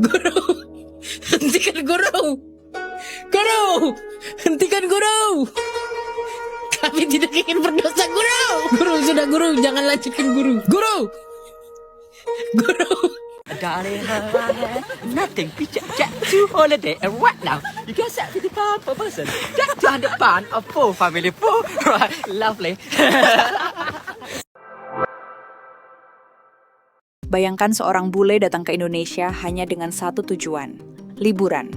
Guru! Hentikan guru! Guru! Hentikan guru! Kami tidak ingin berdosa guru! Guru, sudah guru, jangan lanjutkan guru! Guru! Guru! Darling, I have nothing to check to holiday and what now? You get set to the pound per person. Get 200 pound of full family full. Right, lovely. Bayangkan seorang bule datang ke Indonesia hanya dengan satu tujuan, liburan.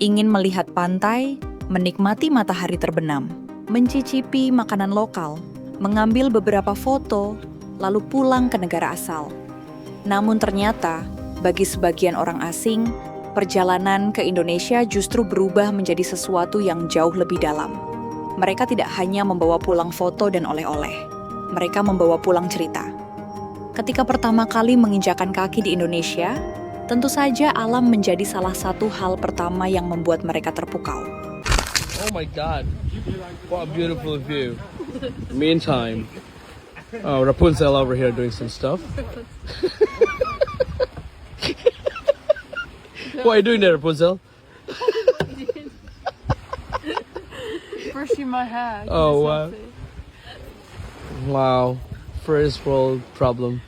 Ingin melihat pantai, menikmati matahari terbenam, mencicipi makanan lokal, mengambil beberapa foto, lalu pulang ke negara asal. Namun ternyata, bagi sebagian orang asing, perjalanan ke Indonesia justru berubah menjadi sesuatu yang jauh lebih dalam. Mereka tidak hanya membawa pulang foto dan oleh-oleh, mereka membawa pulang cerita. Ketika pertama kali menginjakan kaki di Indonesia, tentu saja alam menjadi salah satu hal pertama yang membuat mereka terpukau. Oh my God, what a beautiful view. Meantime, Rapunzel over here doing some stuff. What are you doing there, Rapunzel? Brushing my hair. Oh wow! Wow, first world problem.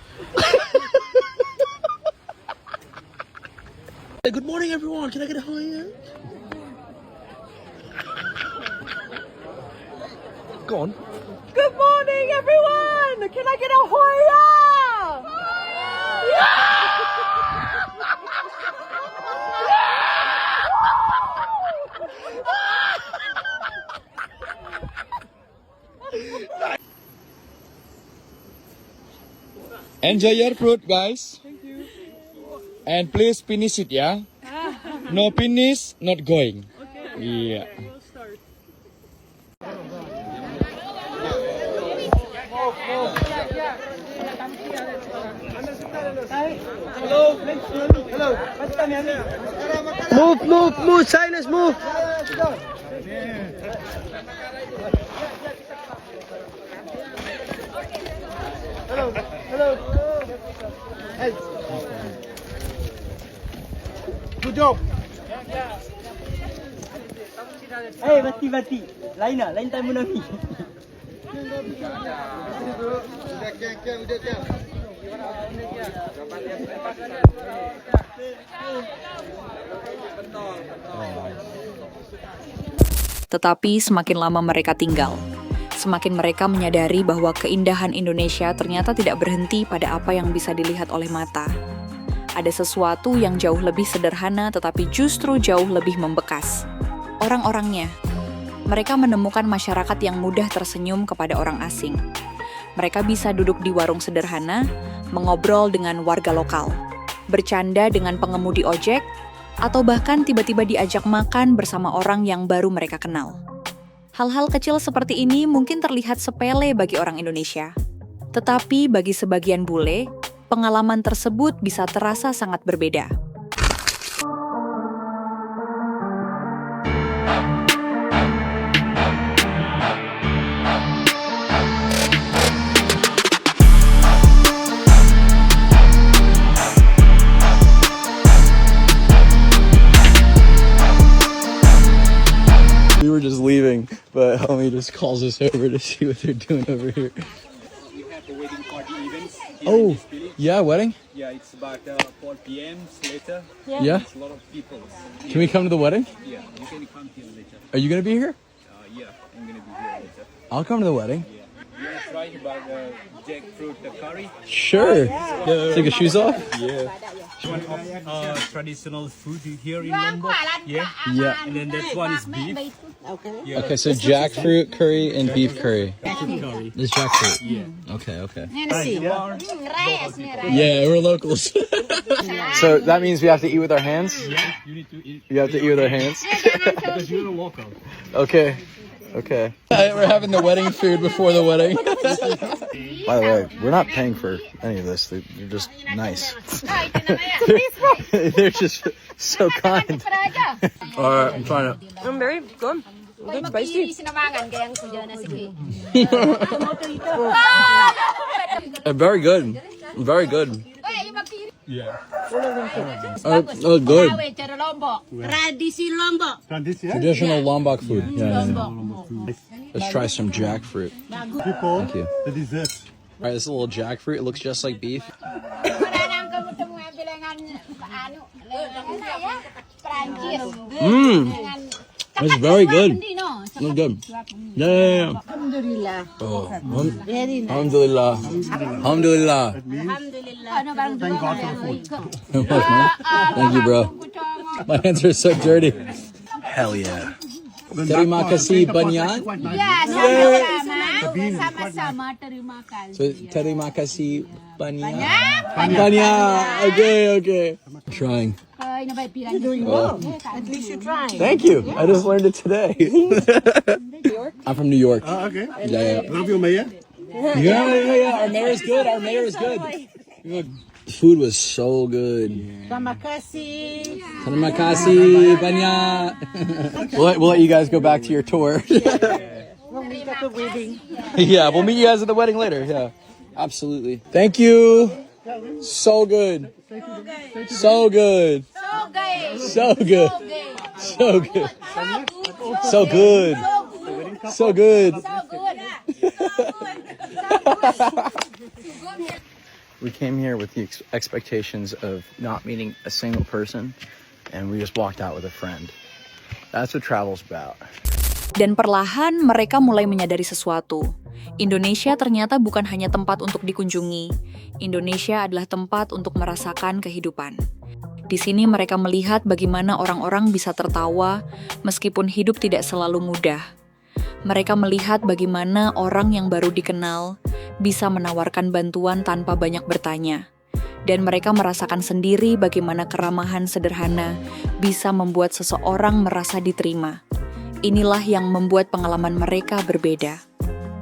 Hey, good morning, everyone. Can I get a hi? Go on. Good morning, everyone! Can I get a hoya? Enjoy your fruit, guys. Thank you. And please finish it, yeah? No finish, not going. Okay. Yeah. We'll start. Move, silence, move. Good job. Hey, bati. Lain time Munami. Tetapi semakin lama mereka tinggal, semakin mereka menyadari bahwa keindahan Indonesia ternyata tidak berhenti pada apa yang bisa dilihat oleh mata. Ada sesuatu yang jauh lebih sederhana tetapi justru jauh lebih membekas. Orang-orangnya. Mereka menemukan masyarakat yang mudah tersenyum kepada orang asing. Mereka bisa duduk di warung sederhana, mengobrol dengan warga lokal, bercanda dengan pengemudi ojek, atau bahkan tiba-tiba diajak makan bersama orang yang baru mereka kenal. Hal-hal kecil seperti ini mungkin terlihat sepele bagi orang Indonesia. Tetapi bagi sebagian bule, pengalaman tersebut bisa terasa sangat berbeda. We were just leaving, but homie just calls us over to see what they're doing over here. We have the wedding party events here in Oh, this village. yeah, wedding? Yeah, it's about 4 p.m. later. Yeah? It's a lot of people. Can we come to the wedding? Yeah, you can come here later. Are you gonna be here? Yeah, I'm gonna be here later. I'll come to the wedding. Yeah. You wanna try about jackfruit curry? Sure. Take your shoes off? Yeah. One of traditional food here in Lombok. Yeah. Yeah. And then that one is beef. Yeah. Okay, so jackfruit curry and beef curry. Curry. This jackfruit. Yeah. Okay, okay. Yeah. Yeah, we're locals. So that means we have to eat with our hands? You need to eat You have to eat with our hands? because you're a local. Okay. Okay. We're having the wedding food before the wedding. By the way, we're not paying for any of this. They're just nice. They're just so kind. Alright, I'm trying to. I'm very good. Good, spicy. Very good. Very good. Yeah. Good. Cara Lombok. Tradisi Lombok. Traditional Lombok food. Let's try some jackfruit. People, Thank you. the dessert. All right, this is a little jackfruit. It looks just like beef. It's very good. It's good. Yeah. Alhamdulillah. Oh, Very nice. alhamdulillah. Alhamdulillah. Thank God for food. Thank you, bro. My hands are so dirty. Hell yeah. Terima kasih banyak. Ya, sama-sama. Terima kasih. So, terima kasih banyak. Banyak. Okay. Trying. At least you try. Thank you. I just learned it today. I'm from New York. Okay. Yeah. Love you, Maya. Yeah. Our mayor's good. The food was so good. Terima kasih. Terima kasih banyak. We'll let you guys go back to your tour. When we get the wedding. Yeah, we'll meet you guys at the wedding later. Yeah, absolutely. Thank you. So good. So good. So good. So good. So good. So good. We came here with the expectations of not meeting a single person, and we just walked out with a friend. That's what travel's about. Dan perlahan mereka mulai menyadari sesuatu. Indonesia ternyata bukan hanya tempat untuk dikunjungi. Indonesia adalah tempat untuk merasakan kehidupan. Di sini mereka melihat bagaimana orang-orang bisa tertawa meskipun hidup tidak selalu mudah. Mereka melihat bagaimana orang yang baru dikenal bisa menawarkan bantuan tanpa banyak bertanya. Dan mereka merasakan sendiri bagaimana keramahan sederhana bisa membuat seseorang merasa diterima. Inilah yang membuat pengalaman mereka berbeda.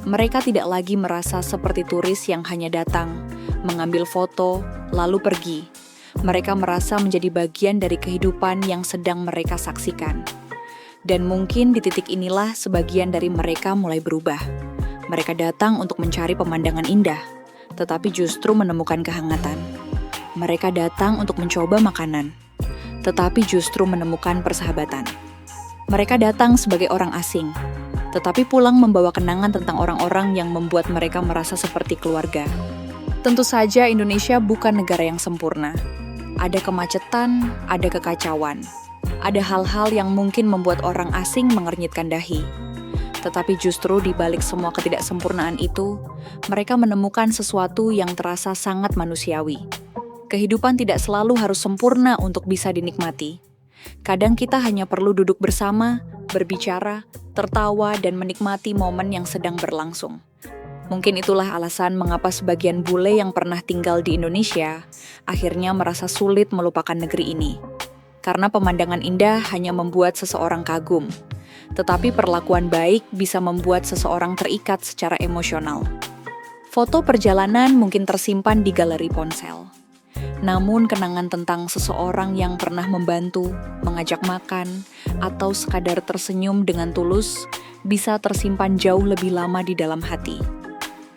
Mereka tidak lagi merasa seperti turis yang hanya datang, mengambil foto, lalu pergi. Mereka merasa menjadi bagian dari kehidupan yang sedang mereka saksikan. Dan mungkin di titik inilah sebagian dari mereka mulai berubah. Mereka datang untuk mencari pemandangan indah, tetapi justru menemukan kehangatan. Mereka datang untuk mencoba makanan, tetapi justru menemukan persahabatan. Mereka datang sebagai orang asing, tetapi pulang membawa kenangan tentang orang-orang yang membuat mereka merasa seperti keluarga. Tentu saja Indonesia bukan negara yang sempurna. Ada kemacetan, ada kekacauan. Ada hal-hal yang mungkin membuat orang asing mengernyitkan dahi. Tetapi justru di balik semua ketidaksempurnaan itu, mereka menemukan sesuatu yang terasa sangat manusiawi. Kehidupan tidak selalu harus sempurna untuk bisa dinikmati. Kadang kita hanya perlu duduk bersama, berbicara, tertawa, dan menikmati momen yang sedang berlangsung. Mungkin itulah alasan mengapa sebagian bule yang pernah tinggal di Indonesia akhirnya merasa sulit melupakan negeri ini. Karena pemandangan indah hanya membuat seseorang kagum, tetapi perlakuan baik bisa membuat seseorang terikat secara emosional. Foto perjalanan mungkin tersimpan di galeri ponsel. Namun kenangan tentang seseorang yang pernah membantu, mengajak makan, atau sekadar tersenyum dengan tulus bisa tersimpan jauh lebih lama di dalam hati.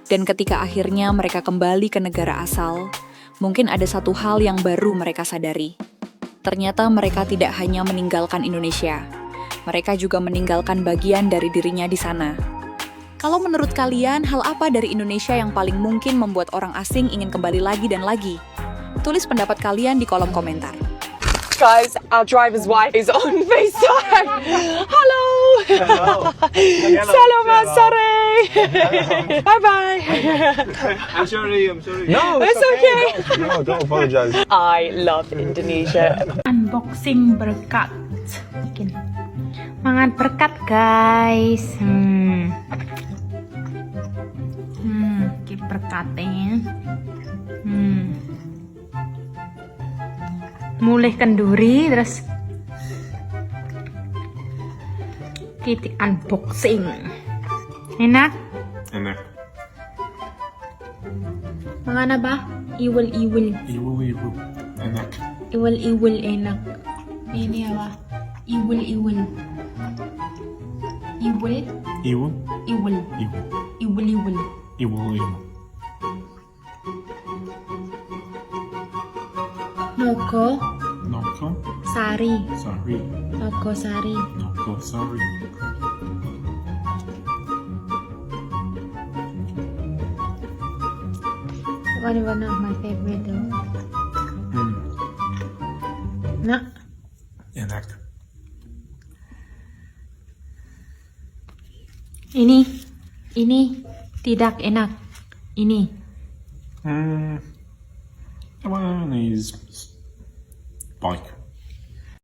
Dan ketika akhirnya mereka kembali ke negara asal, mungkin ada satu hal yang baru mereka sadari. Ternyata mereka tidak hanya meninggalkan Indonesia, mereka juga meninggalkan bagian dari dirinya di sana. Kalau menurut kalian, hal apa dari Indonesia yang paling mungkin membuat orang asing ingin kembali lagi dan lagi? Tulis pendapat kalian di kolom komentar. Guys, our driver's wife is on FaceTime. Hello. Selamat sore. Bye-bye. I'm sorry. No, it's okay. No, don't apologize. I love Indonesia. Unboxing berkat. Mangan berkat guys. Ini berkatnya. Mulai kenduri terus kita unboxing. Enak? Enak. Mangan apa? Iwil-iwil. Ibu. Enak. Iwil-iwil enak. Ini apa? Iwil-iwil. Iwil? Ibu. Iwil. Iwil-iwil. Ibu. Moko Noko Sari. Sari. Moko Sari. Noko Sari. One of my favorite though. Nak. Enak. Ini tidak enak. Ini. That one is bike.